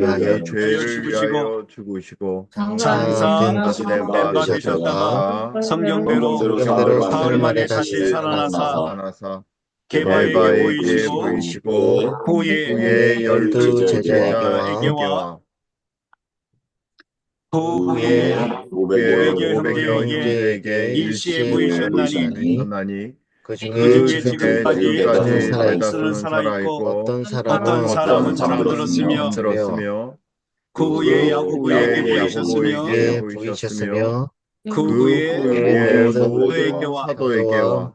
위하여 우리 위하여 죄를 죽으시고 위하여 죽으시고 장사된 장사 것을 장사된 바 바 되셨다가 되셨다가 되셨다가 성경대로 성경대로 사흘 사흘 만에 만에 다시 다시 살아나사 살아나사 게바에게 게바에게 보이시고 보이시고 후에 후에 열두 열두 제자에게와 제자에게와 제자에게와 그 후에 후에 500여 500여 형제에게 형제에게 형제에게 일시에 일시에 보이셨나니 보이셨나니 보이셨나니 그 그 중에 중에 지금까지 지금까지 대다수는 지금까지 대다수는 살아있고 살아있고 대다수는 어떤 어떤 사람은 사람은 잠 잠들었으며 들었으며 잠들었으며 그 그 후에 야고보에게 후에 보이셨으며 야고보에게 후에 보이셨으며 보이셨으며 그 그 후에 후에 모든 모든 사도에게와 사도와 사도에게와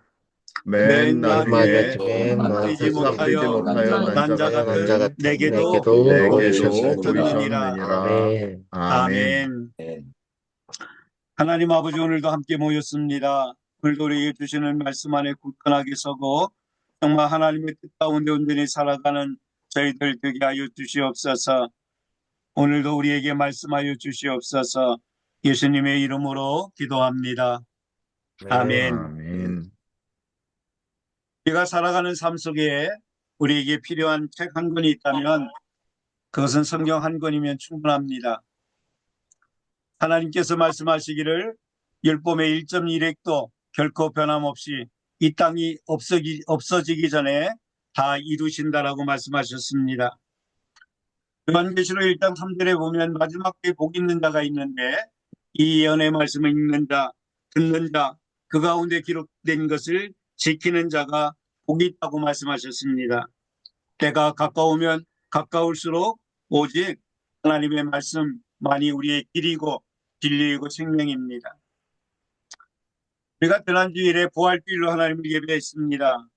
맨 맨 맨 마지막 나중에 중에 싹 싹 뛰지 뛰지 못하여 못하여 난 자 난자 난자 같은 같은 내게도 내게도 내게도 보이셨느니라. 보이셨느니라. 보이셨느니라. 아멘. 아멘. 아멘. 하나님 아버지, 오늘도 함께 모였습니다. 오늘도 우리에게 주시는 말씀 안에 굳건하게 서고 정말 하나님의 뜻 가운데 온전히 살아가는 저희들 되게 하여 주시옵소서. 오늘도 우리에게 말씀하여 주시옵소서. 예수님의 이름으로 기도합니다. 아멘. 아멘. 우리가 살아가는 삶 속에 우리에게 필요한 책 한 권이 있다면 그것은 성경 한 권이면 충분합니다. 하나님께서 말씀하시기를 율법의 1.1획도 결코 변함없이 이 땅이 없어지기 전에 다 이루신다라고 말씀하셨습니다. 요한계시록 1장 3절에 보면 마지막 때에 복 있는 자가 있는데 이 예언의 말씀을 읽는 자, 듣는 자, 그 가운데 기록된 것을 지키는 자가 복이 있다고 말씀하셨습니다. 때가 가까우면 가까울수록 오직 하나님의 말씀만이 우리의 길이고 진리이고 생명입니다. 우리가 지난 주일에 부활주일로 하나님을 예배했습니다.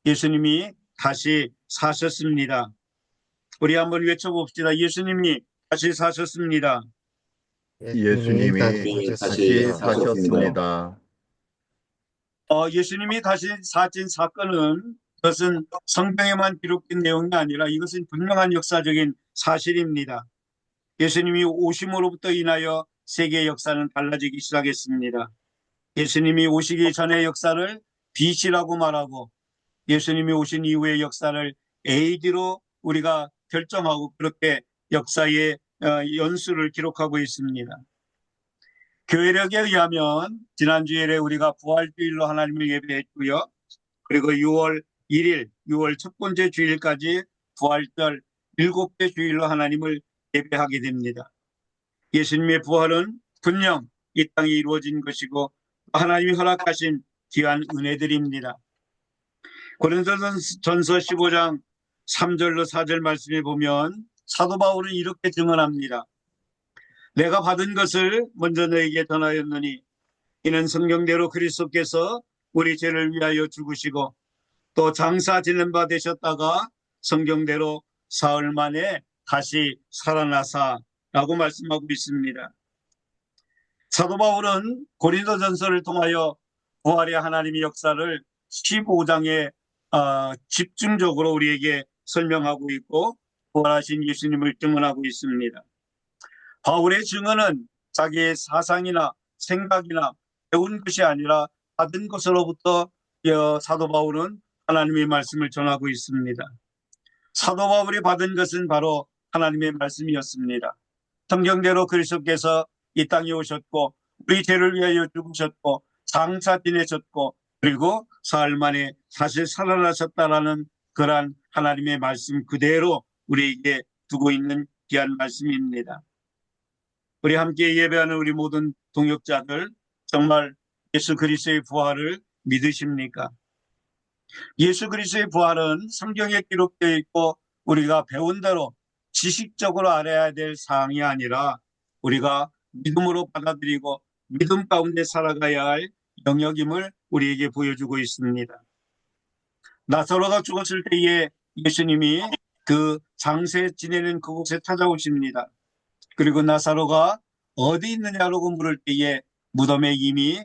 예수님이 다시 사셨습니다. 우리 한번 외쳐봅시다. 예수님이 다시 사셨습니다. 예수님이 다시 예수님이 다시 사셨습니다. 사셨습니다. 예수님이 다시 사신 사건은 그것은 성경에만 기록된 내용이 아니라 이것은 분명한 역사적인 사실입니다. 예수님이 오심으로부터 인하여 세계의 역사는 달라지기 시작했습니다. 예수님이 오시기 전의 역사를 BC라고 말하고 예수님이 오신 이후의 역사를 AD로 우리가 결정하고 그렇게 역사의 연수를 기록하고 있습니다. 교회력에 의하면 지난주일에 우리가 부활주일로 하나님을 예배했고요. 그리고 6월 1일, 6월 첫 번째 주일까지 부활절 7개 주일로 하나님을 예배하게 됩니다. 예수님의 부활은 분명 이 땅에 이루어진 것이고 하나님이 허락하신 귀한 은혜들입니다. 고린도전서 15장 3절로 4절 말씀에 보면 사도 바울은 이렇게 증언합니다. 내가 받은 것을 먼저 너에게 전하였느니 이는 성경대로 그리스도께서 우리 죄를 위하여 죽으시고 또 장사 지낸 바 되셨다가 성경대로 사흘 만에 다시 살아나사라고 말씀하고 있습니다. 사도 바울은 고린도전서를 통하여 부활의 하나님의 역사를 15장에 집중적으로 우리에게 설명하고 있고 부활하신 예수님을 증언하고 있습니다. 바울의 증언은 자기의 사상이나 생각이나 배운 것이 아니라 받은 것으로부터 사도 바울은 하나님의 말씀을 전하고 있습니다. 사도 바울이 받은 것은 바로 하나님의 말씀이었습니다. 성경대로 그리스도께서 이 땅에 오셨고 우리 죄를 위하여 죽으셨고 장사 지내셨고 그리고 사흘 만에 다시 살아나셨다라는 그러한 하나님의 말씀 그대로 우리에게 두고 있는 귀한 말씀입니다. 우리 함께 예배하는 우리 모든 동역자들 정말 예수 그리스도의 부활을 믿으십니까? 예수 그리스도의 부활은 성경에 기록되어 있고 우리가 배운 대로 지식적으로 알아야 될 사항이 아니라 우리가 믿음으로 받아들이고 믿음 가운데 살아가야 할 영역임을 우리에게 보여주고 있습니다. 나사로가 죽었을 때에 예수님이 그 장세 지내는 그곳에 찾아오십니다. 그리고 나사로가 어디 있느냐고 물을 때에 무덤에 이미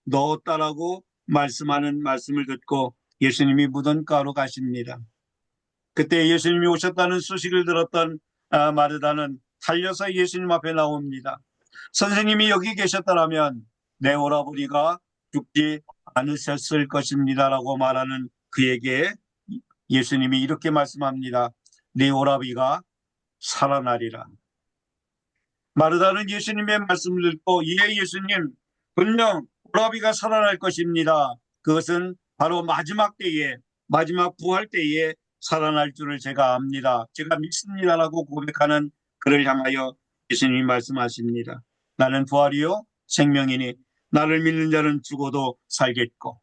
넣었다라고 말씀하는 말씀을 듣고 예수님이 무덤가로 가십니다. 그때 예수님이 오셨다는 소식을 들었던 마르다는 달려서 예수님 앞에 나옵니다. 선생님이 여기 계셨더라면 내 오라버니가 죽지 않으셨을 것입니다라고 말하는 그에게 예수님이 이렇게 말씀합니다. 네 오라비가 살아나리라. 마르다는 예수님의 말씀을 듣고 예 예수님 분명 오라비가 살아날 것입니다. 그것은 바로 마지막 때에 마지막 부활 때에 살아날 줄을 제가 압니다. 제가 믿습니다라고 고백하는 그를 향하여 예수님이 말씀하십니다. 나는 부활이요 생명이니 나를 믿는 자는 죽어도 살겠고,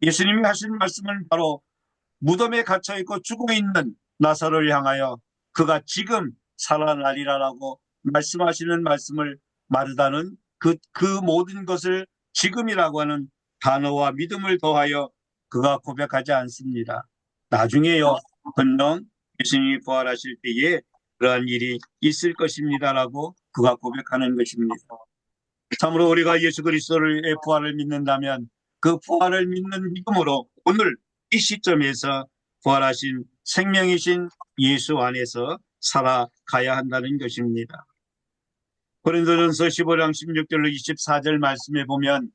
예수님이 하신 말씀은 바로 무덤에 갇혀있고 죽어있는 나사로를 향하여 그가 지금 살아나리라라고 말씀하시는 말씀을 마르다는 그 모든 것을 지금이라고 하는 단어와 믿음을 더하여 그가 고백하지 않습니다. 나중에요 분명 예수님이 부활하실 때에 그러한 일이 있을 것입니다라고 그가 고백하는 것입니다. 참으로 우리가 예수 그리스도의 부활을 믿는다면 그 부활을 믿는 믿음으로 오늘 이 시점에서 부활하신 생명이신 예수 안에서 살아가야 한다는 것입니다. 고린도전서 15장 16절로 24절 말씀에 보면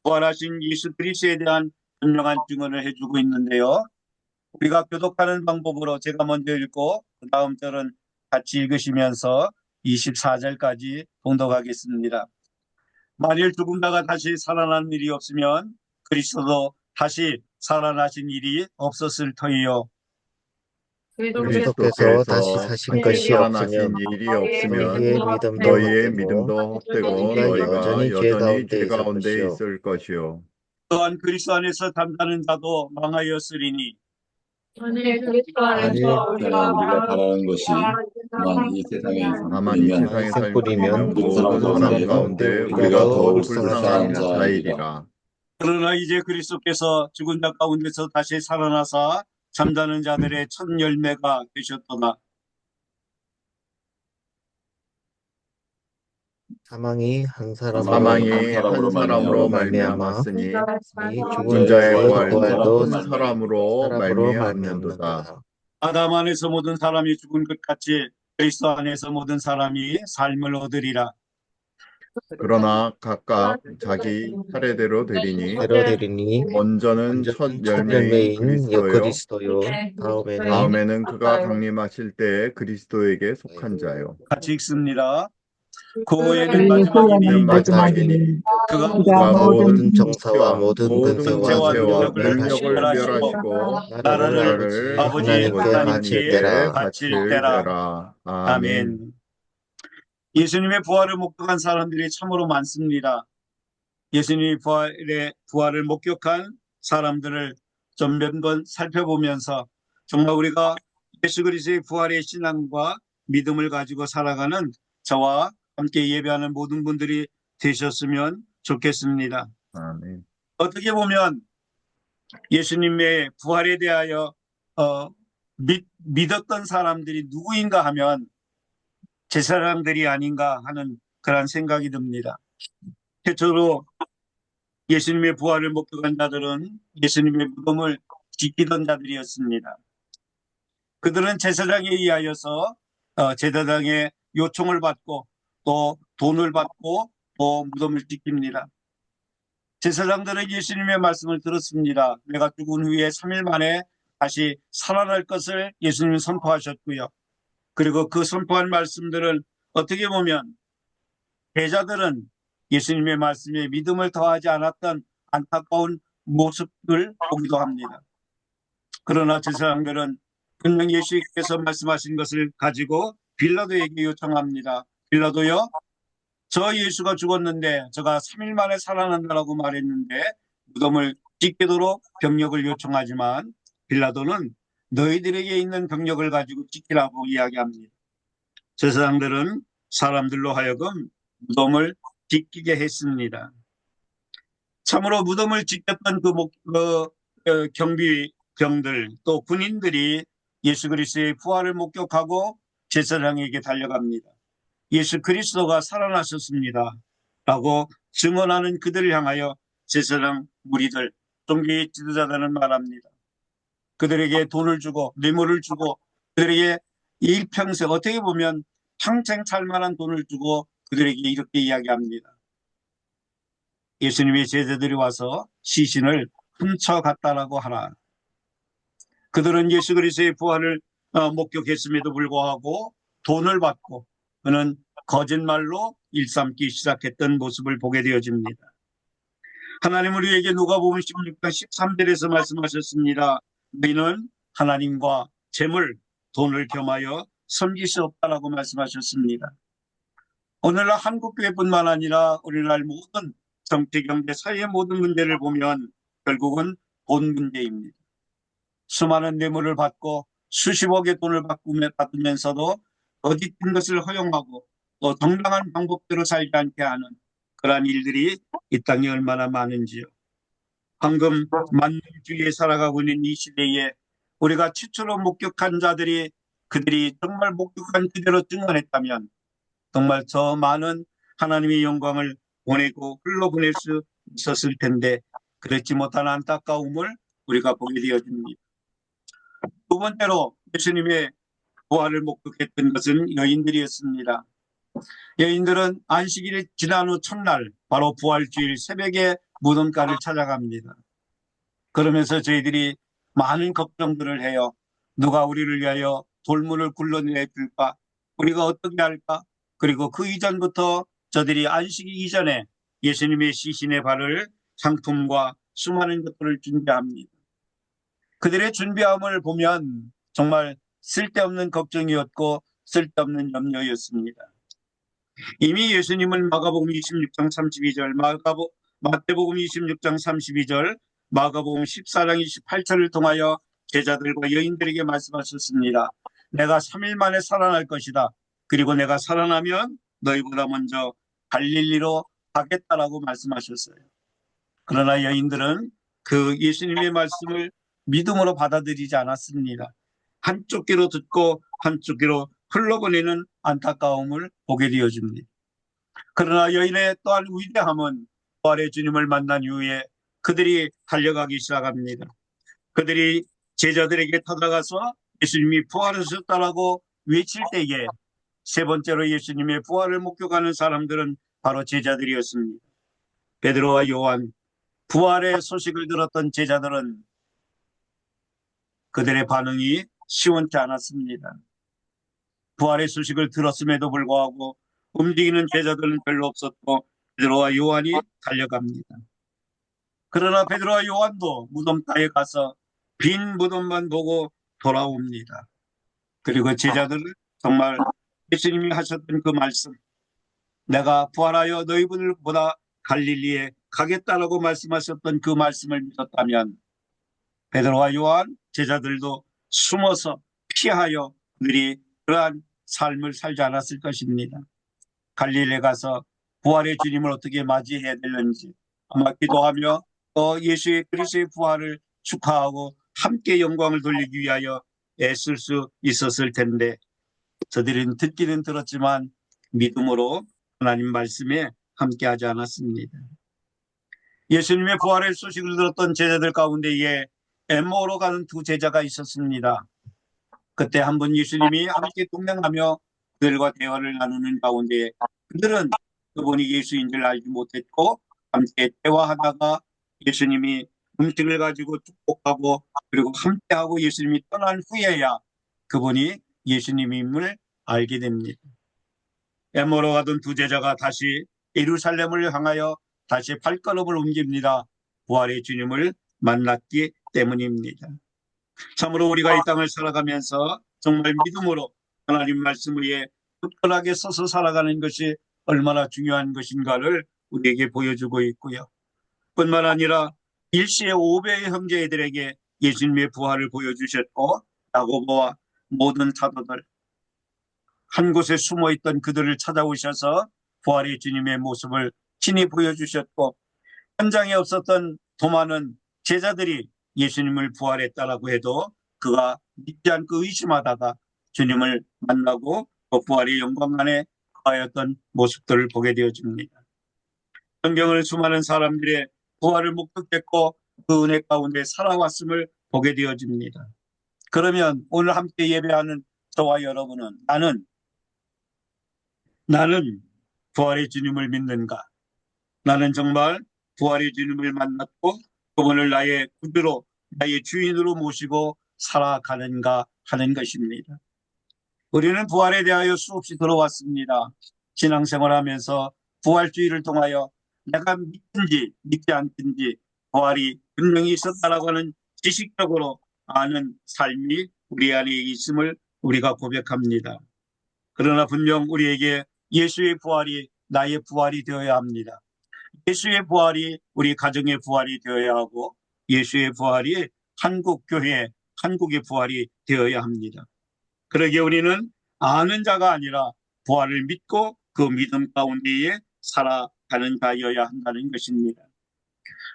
부활하신 예수 그리스도에 대한 분명한 증언을 해주고 있는데요. 우리가 교독하는 방법으로 제가 먼저 읽고 그 다음 절은 같이 읽으시면서 24절까지 봉독하겠습니다. 만일 죽은 자가 다시 살아난 일이 없으면 그리스도도 다시 살아나신 일이 없었을 터이요. 그리스도께서 다시 사신 것이 살아나신 없으면 일이 없으면 너희의 믿음도 너희의 헛되고 믿음도 헛되고 너희가 너희가 여전히 여전히 죄 죄 가운데 가운데 있을 있을 것이요. 또한 그리스도 안에서 잠자는 자도 망하였으리니 만일 그리스도 안에서 우리가 바라는 것이 다만 이 세상에 다만 이 세상에 살고 살고 뿌리면 있는 모든 사람 가운데 우리가 더 불쌍한 자이리라. 그러나 이제 그리스도께서 죽은 자 가운데서 다시 살아나사 잠자는 자들의 첫 열매가 되셨도다. 사망이 한 사람으로 사망이 한 사람으로 말미암아 말미암았으니 이 죽은 죽은 자의 자의 부활도 부활도 한 사람으로 말미암는도다. 말미암는도다. 아담 안에서 모든 사람이 죽은 것 같이 그리스도 안에서 모든 사람이 삶을 얻으리라. 그러나 각각 자기 차례대로 되리니 대로 되리니 먼저는 첫 열매인 그리스도요, 그리스도요 다음에는 그가 강림하실 때에 그리스도에게 속한 자요. 같이 읽습니다. 그 후에는 그 마지막이니 마지막이니 그가 그가 모든 모든 정사와 모든 권세와 권세와 능력을 능력을 멸하시고 나라를 아버지 하나님께 바칠 바칠 때라. 때라. 아멘. 아멘. 예수님의 부활을 목격한 사람들이 참으로 많습니다. 예수님의 부활을 목격한 사람들을 좀 몇 번 살펴보면서 정말 우리가 예수 그리스도의 부활의 신앙과 믿음을 가지고 살아가는 저와 함께 예배하는 모든 분들이 되셨으면 좋겠습니다. 아멘. 어떻게 보면 예수님의 부활에 대하여 믿었던 사람들이 누구인가 하면 제사장들이 아닌가 하는 그런 생각이 듭니다. 최초로 예수님의 부활을 목격한 자들은 예수님의 무덤을 지키던 자들이었습니다. 그들은 제사장에 의하여서 제사장의 요청을 받고 또 돈을 받고 또 무덤을 지킵니다. 제사장들은 예수님의 말씀을 들었습니다. 내가 죽은 후에 3일 만에 다시 살아날 것을 예수님이 선포하셨고요. 그리고 그 선포한 말씀들은 어떻게 보면 제자들은 예수님의 말씀에 믿음을 더하지 않았던 안타까운 모습을 보기도 합니다. 그러나 제사장들은 분명 예수께서 말씀하신 것을 가지고 빌라도에게 요청합니다. 빌라도요, 저 예수가 죽었는데 저가 3일 만에 살아난다라고 말했는데 무덤을 지키도록 병력을 요청하지만 빌라도는 너희들에게 있는 병력을 가지고 지키라고 이야기합니다. 제사장들은 사람들로 하여금 무덤을 지키게 했습니다. 참으로 무덤을 지켰던 경비병들 또 군인들이 예수 그리스도의 부활을 목격하고 제사장에게 달려갑니다. 예수 그리스도가 살아나셨습니다 라고 증언하는 그들을 향하여 제사장 무리들, 종교 지도자들은 말합니다. 그들에게 돈을 주고 뇌물을 주고 그들에게 일평생 어떻게 보면 평생 살만한 돈을 주고 그들에게 이렇게 이야기합니다. 예수님의 제자들이 와서 시신을 훔쳐갔다라고 하라. 그들은 예수 그리스도의 부활을 목격했음에도 불구하고 돈을 받고 그는 거짓말로 일삼기 시작했던 모습을 보게 되어집니다. 하나님 우리에게 누가복음 16장 13절에서 말씀하셨습니다. 너희는 하나님과 재물, 돈을 겸하여 섬길 수 없다라고 말씀하셨습니다. 오늘날 한국교회뿐만 아니라 오늘날 모든 정치, 경제, 사회의 모든 문제를 보면 결국은 돈 문제입니다. 수많은 뇌물을 받고 수십억의 돈을 받으면서도 거짓된 것을 허용하고 또 정당한 방법대로 살지 않게 하는 그러한 일들이 이 땅에 얼마나 많은지요. 방금 만능주의에 살아가고 있는 이 시대에 우리가 최초로 목격한 자들이 그들이 정말 목격한 그대로 증언했다면 정말 저 많은 하나님의 영광을 보내고 흘러보낼 수 있었을 텐데 그렇지 못한 안타까움을 우리가 보게 되어집니다. 두 번째로 예수님의 부활을 목격했던 것은 여인들이었습니다. 여인들은 안식일이 지난 후 첫날 바로 부활주일 새벽에 무덤가를 찾아갑니다. 그러면서 저희들이 많은 걱정들을 해요. 누가 우리를 위하여 돌문을 굴러내 줄까? 우리가 어떻게 할까? 그리고 그 이전부터 저들이 안식일 이전에 예수님의 시신의 발을 상품과 수많은 것들을 준비합니다. 그들의 준비함을 보면 정말 쓸데없는 걱정이었고 쓸데없는 염려였습니다. 이미 예수님은 마가복음 26장 32절, 마태복음 26장 32절, 마가복음 14장 28절을 통하여 제자들과 여인들에게 말씀하셨습니다. 내가 3일 만에 살아날 것이다. 그리고 내가 살아나면 너희보다 먼저 갈릴리로 가겠다라고 말씀하셨어요. 그러나 여인들은 그 예수님의 말씀을 믿음으로 받아들이지 않았습니다. 한쪽 귀로 듣고 한쪽 귀로 흘러보내는 안타까움을 보게 되어집니다. 그러나 여인의 또한 위대함은 부활의 주님을 만난 이후에 그들이 달려가기 시작합니다. 그들이 제자들에게 찾아가서 예수님이 부활하셨다라고 외칠 때에 세 번째로 예수님의 부활을 목격하는 사람들은 바로 제자들이었습니다. 베드로와 요한, 부활의 소식을 들었던 제자들은 그들의 반응이 시원치 않았습니다. 부활의 소식을 들었음에도 불구하고 움직이는 제자들은 별로 없었고 베드로와 요한이 달려갑니다. 그러나 베드로와 요한도 무덤가에 가서 빈 무덤만 보고 돌아옵니다. 그리고 제자들은 정말 예수님이 하셨던 그 말씀, 내가 부활하여 너희들보다 갈릴리에 가겠다라고 말씀하셨던 그 말씀을 믿었다면 베드로와 요한 제자들도 숨어서 피하여 그들이 그러한 삶을 살지 않았을 것입니다. 갈릴리에 가서 부활의 주님을 어떻게 맞이해야 되는지 아마 기도하며 또 예수의 그리스도의 부활을 축하하고 함께 영광을 돌리기 위하여 애쓸 수 있었을 텐데 저들은 듣기는 들었지만 믿음으로 하나님 말씀에 함께하지 않았습니다. 예수님의 부활의 소식을 들었던 제자들 가운데에 엠마오로 가는 두 제자가 있었습니다. 그때 한 번 예수님이 함께 동행하며 그들과 대화를 나누는 가운데 그들은 그분이 예수인 줄 알지 못했고 함께 대화하다가 예수님이 음식을 가지고 축복하고 그리고 함께하고 예수님이 떠난 후에야 그분이 예수님임을 알게 됩니다. 엠마오로 가던 두 제자가 다시 예루살렘을 향하여 다시 발걸음을 옮깁니다. 부활의 주님을 만났기 때문입니다. 참으로 우리가 이 땅을 살아가면서 정말 믿음으로 하나님 말씀 위에 굳건하게 서서 살아가는 것이 얼마나 중요한 것인가를 우리에게 보여주고 있고요. 뿐만 아니라 일시의 5배의 형제들에게 예수님의 부활을 보여주셨고 야고보와 모든 사도들 한 곳에 숨어있던 그들을 찾아오셔서 부활의 주님의 모습을 친히 보여주셨고 현장에 없었던 도마는 제자들이 예수님을 부활했다라고 해도 그가 믿지 않고 의심하다가 주님을 만나고 그 부활의 영광 안에 거하였던 모습들을 보게 되어집니다. 성경을 수많은 사람들의 부활을 목격했고 그 은혜 가운데 살아왔음을 보게 되어집니다. 그러면 오늘 함께 예배하는 저와 여러분은 나는 부활의 주님을 믿는가? 나는 정말 부활의 주님을 만났고 그분을 나의 구주로 나의 주인으로 모시고 살아가는가 하는 것입니다. 우리는 부활에 대하여 수없이 들어왔습니다. 신앙생활하면서 부활주의를 통하여 내가 믿든지 믿지 않든지 부활이 분명히 있었다라고 하는 지식적으로 아는 삶이 우리 안에 있음을 우리가 고백합니다. 그러나 분명 우리에게 예수의 부활이 나의 부활이 되어야 합니다. 예수의 부활이 우리 가정의 부활이 되어야 하고 예수의 부활이 한국 교회, 한국의 부활이 되어야 합니다. 그러기에 우리는 아는 자가 아니라 부활을 믿고 그 믿음 가운데에 살아가는 자여야 한다는 것입니다.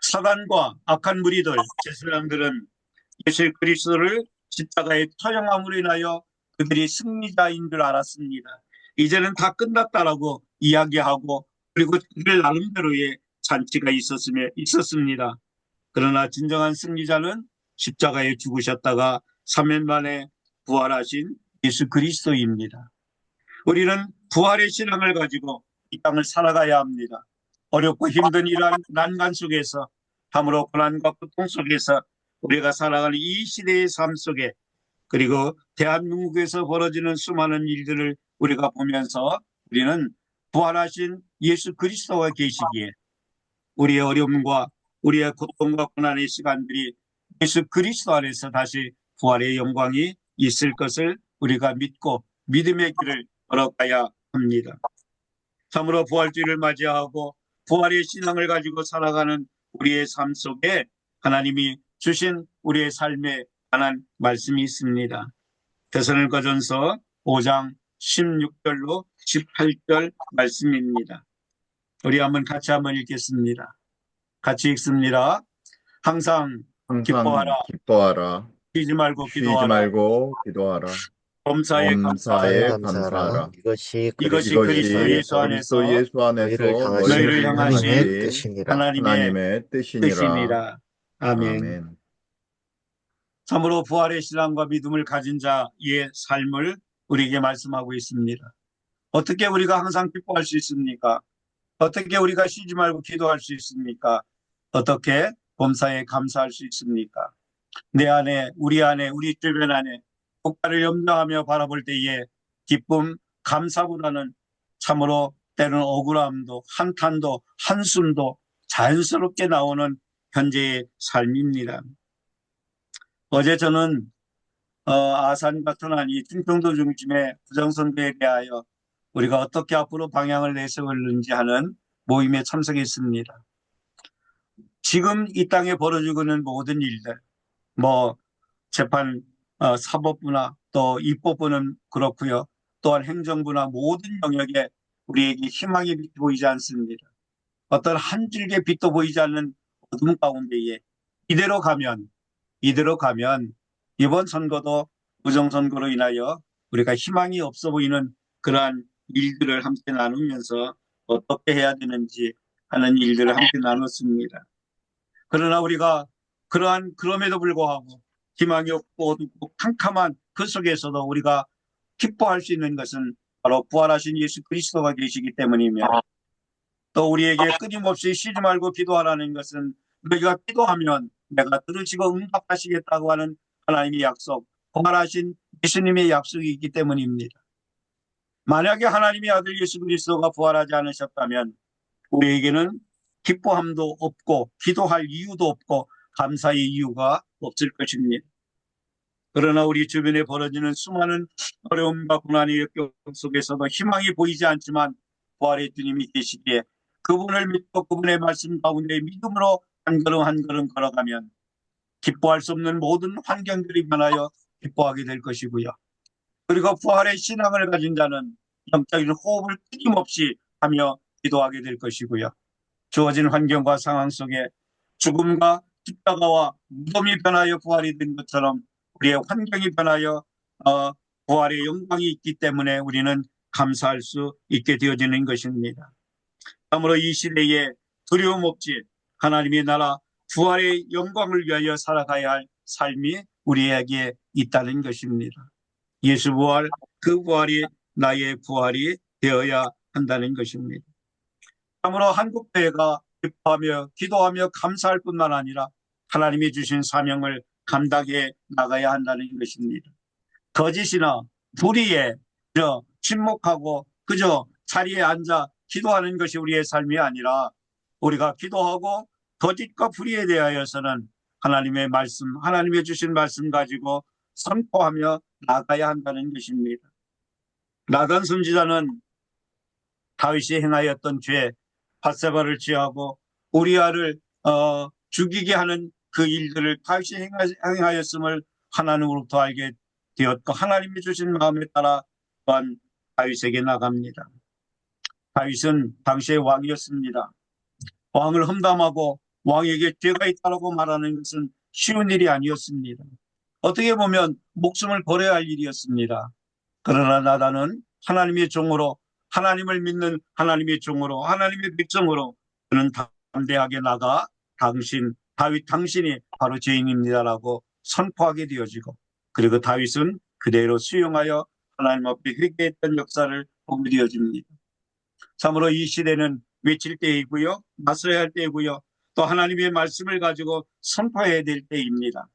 사단과 악한 무리들, 제사장들은 예수 그리스도를 십자가에 처형함으로 인하여 그들이 승리자인 줄 알았습니다. 이제는 다 끝났다라고 이야기하고 그리고 그들 나름대로의 잔치가 있었습니다. 그러나 진정한 승리자는 십자가에 죽으셨다가 3일 만에 부활하신 예수 그리스도입니다. 우리는 부활의 신앙을 가지고 이 땅을 살아가야 합니다. 어렵고 힘든 이러한 난간 속에서 참으로 고난과 고통 속에서 우리가 살아가는 이 시대의 삶 속에 그리고 대한민국에서 벌어지는 수많은 일들을 우리가 보면서 우리는 부활하신 예수 그리스도가 계시기에 우리의 어려움과 우리의 고통과 고난의 시간들이 예수 그리스도 안에서 다시 부활의 영광이 있을 것을 우리가 믿고 믿음의 길을 걸어가야 합니다. 참으로 부활주의를 맞이하고 부활의 신앙을 가지고 살아가는 우리의 삶 속에 하나님이 주신 우리의 삶에 관한 말씀이 있습니다. 데살로니가전서 5장 16절로 18절 말씀입니다. 우리 같이 한번 읽겠습니다. 같이 읽습니다. 항상 기뻐하라. 쉬지 말고 기도하라. 범사에 감사하라. 감사하라. 이것이 이것이 그리스도 예수 안에서 너희를 향하신 하나님의 뜻이니라. 아멘. 참으로 부활의 신앙과 믿음을 가진 자의 삶을 우리에게 말씀하고 있습니다. 어떻게 우리가 항상 기뻐할 수 있습니까? 어떻게 우리가 쉬지 말고 기도할 수 있습니까? 어떻게 범사에 감사할 수 있습니까? 내 안에, 우리 주변 안에 국가를 염려하며 바라볼 때에 기쁨, 감사보다는 참으로 때로는 억울함도, 한탄도, 한숨도 자연스럽게 나오는 현재의 삶입니다. 어제 저는 아산 같은 이 충청도 중심의 부정선거에 대하여 우리가 어떻게 앞으로 방향을 내세우는지 하는 모임에 참석했습니다. 지금 이 땅에 벌어지고 있는 모든 일들, 재판, 사법부나 또 입법부는 그렇고요. 또한 행정부나 모든 영역에 우리에게 희망의 빛이 보이지 않습니다. 어떤 한 줄기의 빛도 보이지 않는 어둠 가운데에 이대로 가면 이번 선거도 부정선거로 인하여 우리가 희망이 없어 보이는 그러한 일들을 함께 나누면서 어떻게 해야 되는지 하는 일들을 함께 나눴습니다. 그러나 우리가 그럼에도 불구하고 희망이 없고 어둡고 캄캄한 그 속에서도 우리가 기뻐할 수 있는 것은 바로 부활하신 예수 그리스도가 계시기 때문이며 또 우리에게 끊임없이 쉬지 말고 기도하라는 것은 너희가 기도하면 내가 들으시고 응답하시겠다고 하는 하나님의 약속, 부활하신 예수님의 약속이 있기 때문입니다. 만약에 하나님의 아들 예수 그리스도가 부활하지 않으셨다면 우리에게는 기뻐함도 없고 기도할 이유도 없고 감사의 이유가 없을 것입니다. 그러나 우리 주변에 벌어지는 수많은 어려움과 고난의 역경 속에서도 희망이 보이지 않지만 부활의 주님이 계시기에 그분을 믿고 그분의 말씀 가운데 믿음으로 한 걸음 한 걸음 걸어가면 기뻐할 수 없는 모든 환경들이 변하여 기뻐하게 될 것이고요. 그리고 부활의 신앙을 가진 자는 영적인 호흡을 끊임없이 하며 기도하게 될 것이고요. 주어진 환경과 상황 속에 죽음과 십자가와 무덤이 변하여 부활이 된 것처럼 우리의 환경이 변하여 부활의 영광이 있기 때문에 우리는 감사할 수 있게 되어지는 것입니다. 아무로 이 시대에 두려움 없이 하나님의 나라 부활의 영광을 위하여 살아가야 할 삶이 우리에게 있다는 것입니다. 예수 부활, 그 부활이 나의 부활이 되어야 한다는 것입니다. 참으로 한국교회가 기뻐하며 기도하며 감사할 뿐만 아니라 하나님이 주신 사명을 감당해 나가야 한다는 것입니다. 거짓이나 불의에 그저 침묵하고 그저 자리에 앉아 기도하는 것이 우리의 삶이 아니라 우리가 기도하고 거짓과 불의에 대하여서는 하나님의 말씀, 하나님의 주신 말씀 가지고 선포하며 나가야 한다는 것입니다. 나단 선지자는 다윗이 행하였던 죄, 밧세바를 취하고 우리아를 죽이게 하는 그 일들을 다윗이 행하였음을 하나님으로부터 알게 되었고 하나님이 주신 마음에 따라 또한 다윗에게 나갑니다. 다윗은 당시의 왕이었습니다. 왕을 험담하고 왕에게 죄가 있다고 말하는 것은 쉬운 일이 아니었습니다. 어떻게 보면 목숨을 버려야 할 일이었습니다. 그러나 나단은 하나님의 종으로 하나님을 믿는 하나님의 종으로 하나님의 백성으로 그는 담대하게 나가 다윗 당신이 바로 죄인입니다라고 선포하게 되어지고 그리고 다윗은 그대로 수용하여 하나님 앞에 회개했던 역사를 보게 되어집니다. 참으로 이 시대는 외칠 때이고요. 맞서야 할 때이고요. 또 하나님의 말씀을 가지고 선포해야 될 때입니다.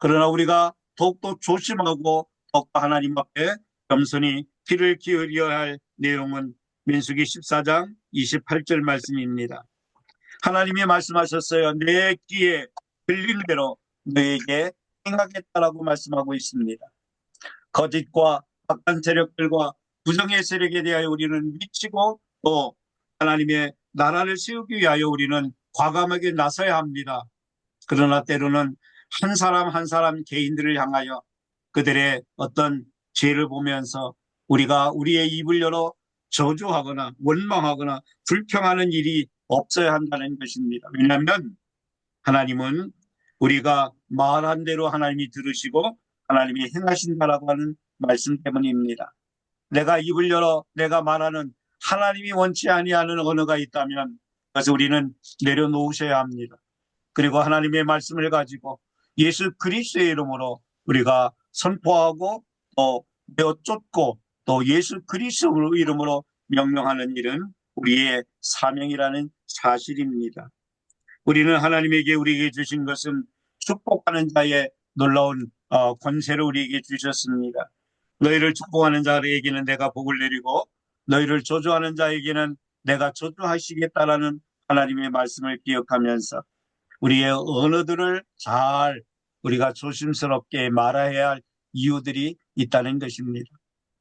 그러나 우리가 더욱더 조심하고 더욱더 하나님 앞에 겸손히 귀를 기울여야 할 내용은 민수기 14장 28절 말씀입니다. 하나님이 말씀하셨어요. 내 귀에 들린 대로 너에게 행하겠다라고 말씀하고 있습니다. 거짓과 악한 세력들과 부정의 세력에 대하여 우리는 미치고 또 하나님의 나라를 세우기 위하여 우리는 과감하게 나서야 합니다. 그러나 때로는 한 사람 한 사람 개인들을 향하여 그들의 어떤 죄를 보면서 우리가 우리의 입을 열어 저주하거나 원망하거나 불평하는 일이 없어야 한다는 것입니다. 왜냐하면 하나님은 우리가 말한 대로 하나님이 들으시고 하나님이 행하신다라고 하는 말씀 때문입니다. 내가 입을 열어 내가 말하는 하나님이 원치 아니하는 언어가 있다면 그래서 우리는 내려놓으셔야 합니다. 그리고 하나님의 말씀을 가지고 예수 그리스도의 이름으로 우리가 선포하고 또 내어쫓고 또 예수 그리스도의 이름으로 명령하는 일은 우리의 사명이라는 사실입니다. 우리는 하나님에게 우리에게 주신 것은 축복하는 자의 놀라운 권세를 우리에게 주셨습니다. 너희를 축복하는 자에게는 내가 복을 내리고 너희를 저주하는 자에게는 내가 저주하시겠다라는 하나님의 말씀을 기억하면서 우리의 언어들을 잘 우리가 조심스럽게 말해야 할 이유들이 있다는 것입니다.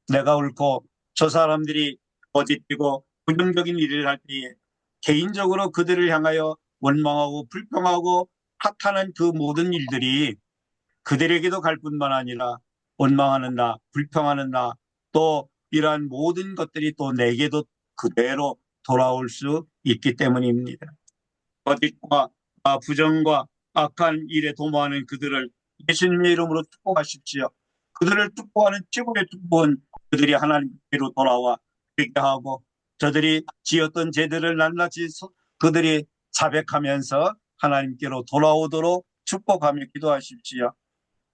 내가 옳고 저 사람들이 거짓되고 부정적인 일을 할 때에 개인적으로 그들을 향하여 원망하고 불평하고 탓하는 그 모든 일들이 그들에게도 갈 뿐만 아니라 원망하는 나, 불평하는 나, 또 이러한 모든 것들이 또 내게도 그대로 돌아올 수 있기 때문입니다. 거짓과 부정과 악한 일에 도모하는 그들을 예수님의 이름으로 축복하십시오. 그들을 축복하는 최고의 축복은 그들이 하나님께로 돌아와 회개하고 저들이 지었던 죄들을 낱낱이 그들이 자백하면서 하나님께로 돌아오도록 축복하며 기도하십시오.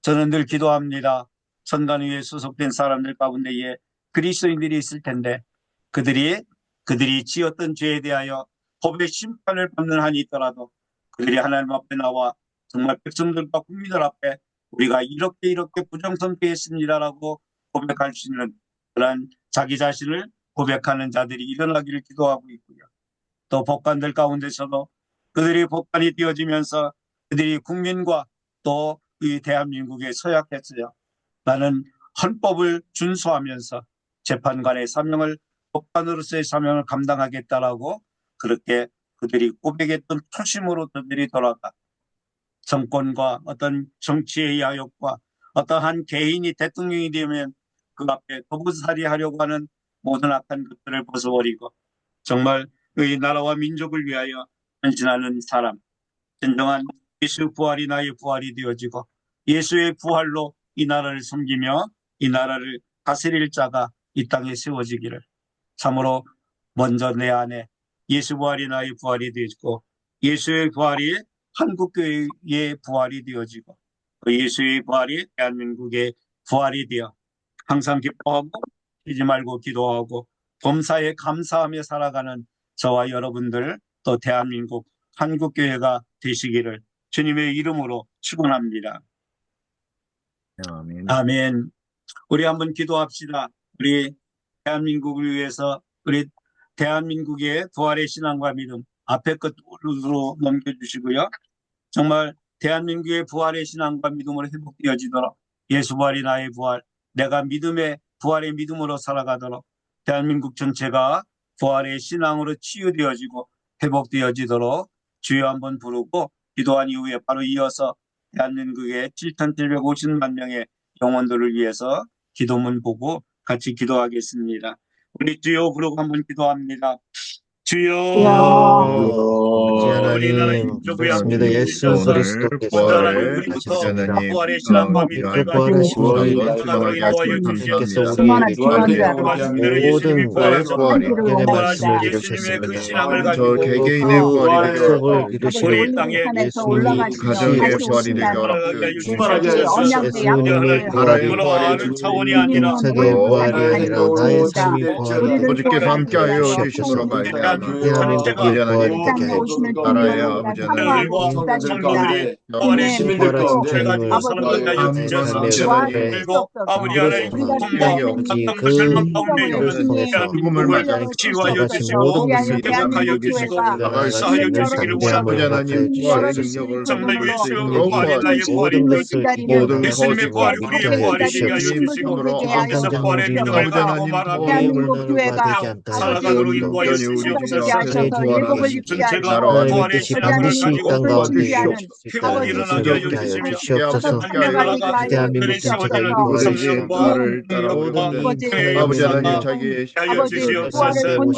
저는 늘 기도합니다. 선관 위에 소속된 사람들 가운데에 그리스도인들이 있을 텐데 그들이 지었던 죄에 대하여 법의 심판을 받는 한이 있더라도 그들이 하나님 앞에 나와 정말 백성들과 국민들 앞에 우리가 이렇게 부정선포했습니다라고 고백할 수 있는 그런 자기 자신을 고백하는 자들이 일어나기를 기도하고 있고요. 또 법관들 가운데서도 그들이 법관이 되어지면서 그들이 국민과 또 이 대한민국에 서약했어요. 나는 헌법을 준수하면서 재판관의 사명을 법관으로서의 사명을 감당하겠다라고 그렇게 그들이 고백했던 초심으로 그들이 돌아가 정권과 어떤 정치의 야욕과 어떠한 개인이 대통령이 되면 그 앞에 도구살이 하려고 하는 모든 악한 것들을 벗어버리고 정말 이 나라와 민족을 위하여 헌신하는 사람, 진정한 예수 부활이 나의 부활이 되어지고 예수의 부활로 이 나라를 섬기며 이 나라를 다스릴 자가 이 땅에 세워지기를 참으로 먼저 내 안에 예수 부활이 나의 부활이 되어지고 예수의 부활이 한국교회의 부활이 되어지고 예수의 부활이 대한민국의 부활이 되어 항상 기뻐하고 쉬지 말고 기도하고 범사에 감사하며 살아가는 저와 여러분들 또 대한민국 한국교회가 되시기를 주님의 이름으로 축원합니다. 아멘. 아멘. 우리 한번 기도합시다. 우리 대한민국을 위해서 우리 대한민국의 부활의 신앙과 믿음 앞에 것으로 넘겨주시고요. 정말 대한민국의 부활의 신앙과 믿음으로 회복되어지도록 예수 부활이 나의 부활, 내가 믿음의 부활의 믿음으로 살아가도록 대한민국 전체가 부활의 신앙으로 치유되어지고 회복되어지도록 주여 한번 부르고 기도한 이후에 바로 이어서 대한민국의 7,750만 명의 영혼들을 위해서 기도문 보고 같이 기도하겠습니다. 우리 주여 부르고 한번 기도합니다. 주여 하나님, 그렇습니다. 예수 그리스도께서 부활의 하셨습니다. 하나님, 신앙과 믿음을 부활하신 가지고 우리 진정하게 하시고 주님께서 감사합니다. 우리에게 모든 부활이 개인의 말씀을 예수님의 그 이루셨습니다. 신앙을 저 가지고 개개인의 그 부활이 약속을 이루시는 우리 땅에 예수님이 가정의 부활이 되게 예수님의 부활이 그러한 차원이 아니라 개척의 부활이 아니라 나의 삶이 부활이 아버지께서 함께하여 주시옵소서. 주심으로 말미암아 대한민국의 부활이 되게 해 주옵소서. 나라의 아버지 하나님, 성도들이 부활의 부활하신 주님을 아버지 삶의 그리고 아버지 하나님 그 죽음을 맞아 치유하여 주시고 회복하여 주시고 역사하여 주시기를 원합니다. 하나님 부활의 능력을 정말 받을 수 예수 있도록 부활의 나의 부활이 모든 것을 모든 예수님의 거짓과 부활이 우리의 부활이 되게 하여 주시고 거기서 부활의 믿음을 가지고 말하며 살아가도록 인도하여 주시옵소서. 전체가 부활의 신앙을 가지고 회복이 일어나게 하여 주시옵소서. 대한민국 전체가 오로지 나를 따라오는 아버지 하나님 모든 자기의 하여 주시옵소서.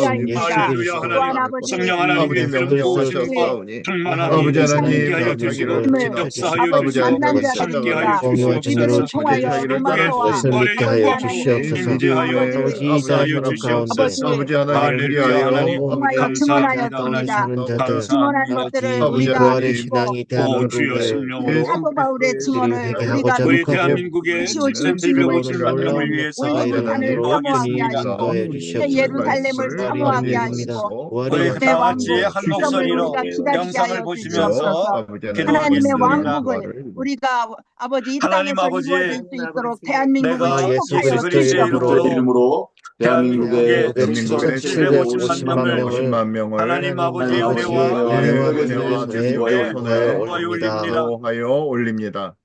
할렐루야 하나님 성령 하나님의 오셨사오니 충만하게 아버지 하나님 함께하여 주시고 역사하여 아버지 주시고 하나님 함께하여 공유와 증거로 주시옵소서. 자기의 것을 믿게 하여 주시옵소서. 아버지 이 사람 가운데 아버지 하나님 할렐루야 하나님 감사합니다 하나님 사는 자들 감사합니다. 아버지 이 부활의 신앙이 오 주여 대한민국에 성령으로 사도 바울의 증언을 되게 우리가 하고자 우리 하고 대한민국의 지어진 750만 명을 위해서 하늘 사모하게 기도하겠습니다. 인도해 하시고 주시옵소서. 예루살렘을 사모하게 하시고 우리 부활의 다 같이 한 목소리로 우리가 기다리게 영상을 하여 보시면서 하나님의 기도하겠습니다. 왕국을 우리가 아버지 이 하나님 땅에서 아버지, 이루어질 수 있도록 대한민국을 내가 예수 축복하여 그리스도의 주시옵소서. 이름으로 대한민국의 750만 명을 750만 명을 하나님 아버지의 아버지의 은혜와 은혜와 은혜와 주님의 주님의 손에 손에 올립니다. 하여 올립니다.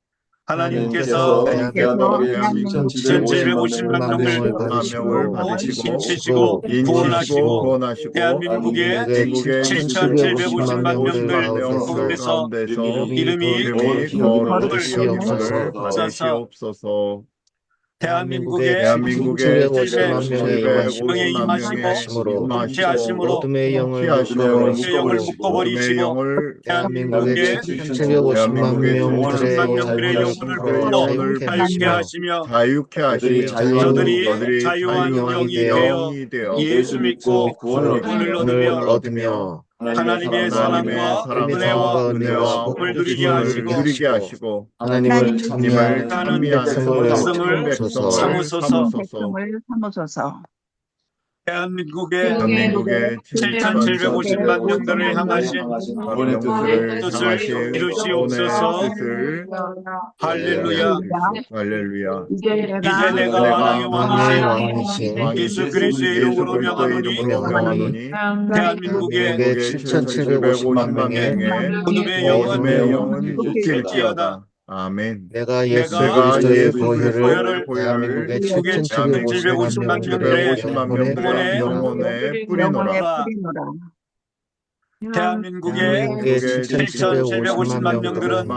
하나님께서 대한민국의 전체를 750만 50만 명을 명을 받으시고 인치시고 인치시고 구원하시고 대한민국의 미국의 7,750만 명들 가운데서 이름이 거룩을 주시옵소서. 받으시옵소서. 대한민국의 750만 명의 영광의 임하심으로 함께하심으로 어둠의 영을 어둠의 영을 묶어버리시고 묶어버리시고 대한민국의 대한민국의 750만 명들의 50만 명들의 영혼을 영혼을 자유케 자유케 하시며 하시며 자유케 하시며 저들이 자유한 영이 영이 되어 예수 믿고 구원을 구원을 구원을 얻으며 얻으며 하나님의 사랑과 은혜와 복을 누리게 하시고 하나님을 님을 찬미하는 찬미하는 백성을 삼으소서. 백성을 삼으소서. 대한민국의 7,750만 명들을 향하신 구원의 뜻을 이루시옵소서. 할렐루야. 할렐루야. 이제 내가 만왕의 왕이신 왕이신 예수 그리스도의 이름으로 명하노니 명하노니 대한민국의 7,750만 명의 어둠의 영은 찔지어다. 아멘. 내가 예수 내가 그리스도의 예수 보혈을 그리스도의 대한민국의 보혈을 7,750만 750만 명의 명들의 영혼에 뿌리노라. 대한민국의 7,750만 명들은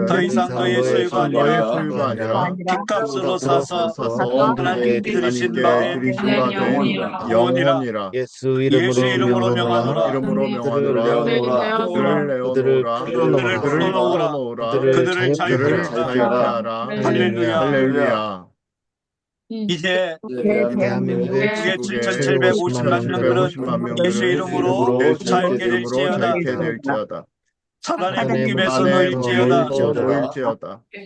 더 이상 너의 소유가 아니라 핏값으로 사서 하나님 들으신 바에 영원이라. 예수 예수 이름으로 명하노라. 이름으로 명하노라. 그들을 그들을 풀어놓으라. 그들을 자유케 자유케 하라. 할렐루야. 할렐루야. 이제 대한민국의 7,750만 명들은 예수 이름으로 자유케 될지어다. 사단의 묶임에서 놓일지어다.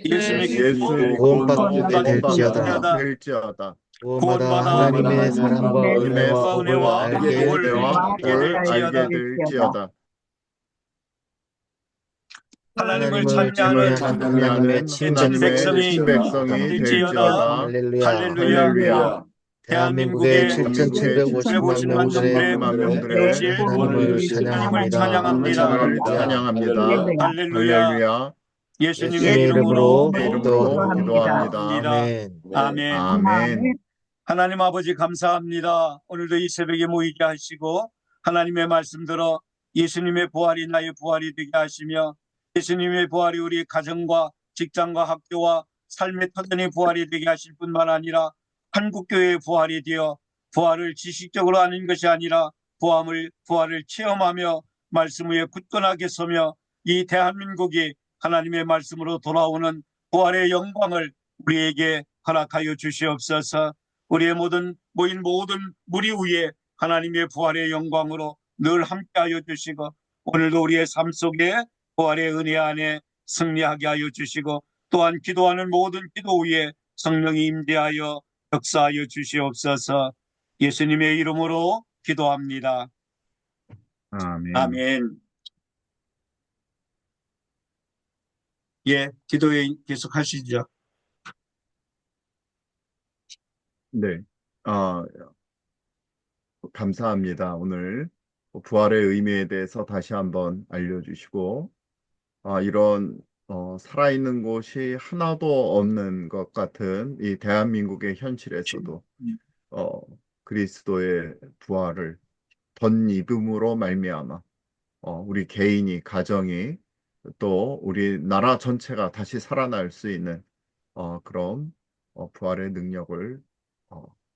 예수 믿고 구원받게 될지어다. 될지어다. 구원마다 하나님의 사랑과 은혜와 은혜와 알게 복을 알게 될지어다. 하나님을 찬양하는 하나님의 백성이 백성이 될지어다. 할렐루야. 할렐루야. 대한민국의 대한민국의 7,750만 명들의 이루실 하나님을 찬양합니다. 하나님을 찬양합니다. 할렐루야. 예수님의 예수님의 이름으로 이름으로 기도합니다. 아멘. 아멘. 아멘. 하나님 아버지 감사합니다. 오늘도 이 새벽에 모이게 하시고 하나님의 말씀 들어 예수님의 부활이 나의 부활이 되게 하시며 예수님의 부활이 우리 가정과 직장과 학교와 삶의 터전의 부활이 되게 하실 뿐만 아니라 한국교회의 부활이 되어 부활을 지식적으로 아는 것이 아니라 부활을 체험하며 말씀 위에 굳건하게 서며 이 대한민국이 하나님의 말씀으로 돌아오는 부활의 영광을 우리에게 허락하여 주시옵소서. 우리의 모인 모든 무리 위에 하나님의 부활의 영광으로 늘 함께하여 주시고 오늘도 우리의 삶 속에 부활의 은혜 안에 승리하게 하여 주시고 또한 기도하는 모든 기도 위에 성령이 임재하여 역사하여 주시옵소서. 예수님의 이름으로 기도합니다. 아멘. 아멘. 예, 기도에 계속 하시죠. 네. 감사합니다. 오늘 부활의 의미에 대해서 다시 한번 알려주시고, 이런 살아있는 곳이 하나도 없는 것 같은 이 대한민국의 현실에서도 그리스도의 부활을 덧입음으로 말미암아 우리 개인이, 가정이, 또 우리 나라 전체가 다시 살아날 수 있는 그런 부활의 능력을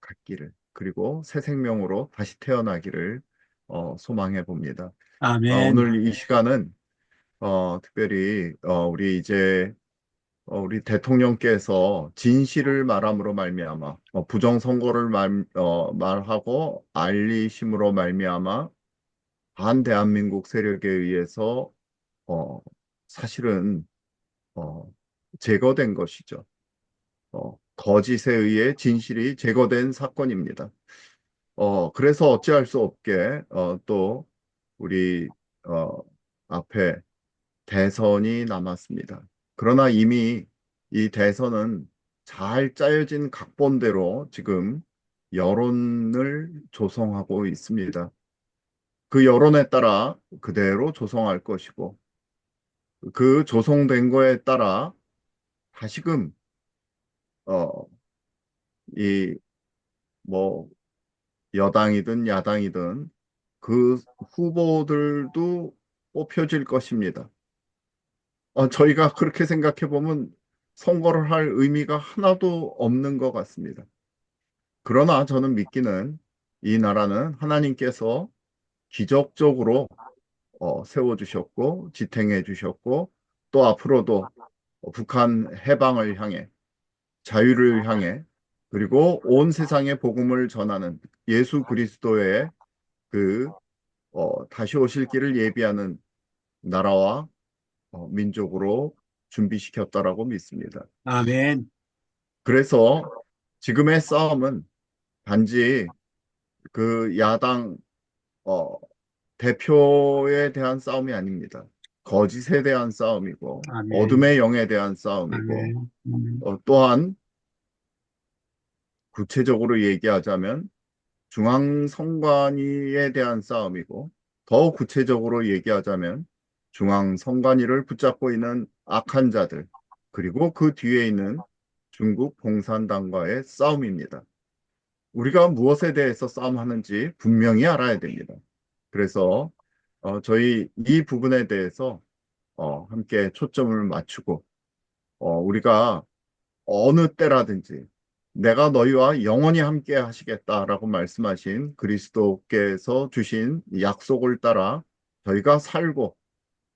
갖기를, 그리고 새 생명으로 다시 태어나기를 소망해 봅니다. 아멘. 오늘 이 시간은 특별히 우리 대통령께서 진실을 말함으로 말미암아 부정선거를 말하고 알리심으로 말미암아 반대한민국 세력에 의해서 사실은 제거된 것이죠. 거짓에 의해 진실이 제거된 사건입니다. 그래서 어찌할 수 없게 또 우리 앞에 대선이 남았습니다. 그러나 이미 이 대선은 잘 짜여진 각본대로 지금 여론을 조성하고 있습니다. 그 여론에 따라 그대로 조성할 것이고, 그 조성된 거에 따라 다시금 이 뭐 여당이든 야당이든 그 후보들도 뽑혀질 것입니다. 저희가 그렇게 생각해 보면 선거를 할 의미가 하나도 없는 것 같습니다. 그러나 저는 믿기는 이 나라는 하나님께서 기적적으로 세워주셨고 지탱해 주셨고 또 앞으로도 북한 해방을 향해, 자유를 향해, 그리고 온 세상에 복음을 전하는 예수 그리스도의 그 다시 오실 길을 예비하는 나라와 민족으로 준비시켰다라고 믿습니다. 아멘. 그래서 지금의 싸움은 단지 그 야당 대표에 대한 싸움이 아닙니다. 거짓에 대한 싸움이고 아멘. 어둠의 영에 대한 싸움이고 아멘. 또한 구체적으로 얘기하자면 중앙선관위에 대한 싸움이고, 더 구체적으로 얘기하자면 중앙선관위를 붙잡고 있는 악한 자들, 그리고 그 뒤에 있는 중국 공산당과의 싸움입니다. 우리가 무엇에 대해서 싸움하는지 분명히 알아야 됩니다. 그래서 저희 이 부분에 대해서 함께 초점을 맞추고 우리가 어느 때라든지 내가 너희와 영원히 함께 하시겠다라고 말씀하신 그리스도께서 주신 약속을 따라 저희가 살고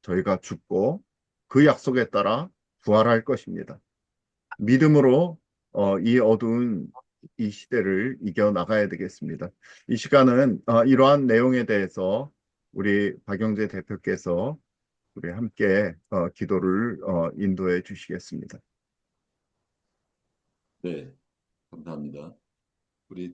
저희가 죽고 그 약속에 따라 부활할 것입니다. 믿음으로 이 어두운 이 시대를 이겨나가야 되겠습니다. 이 시간은 이러한 내용에 대해서 우리 박영재 대표께서 우리 함께 기도를 인도해 주시겠습니다. 네, 감사합니다. 우리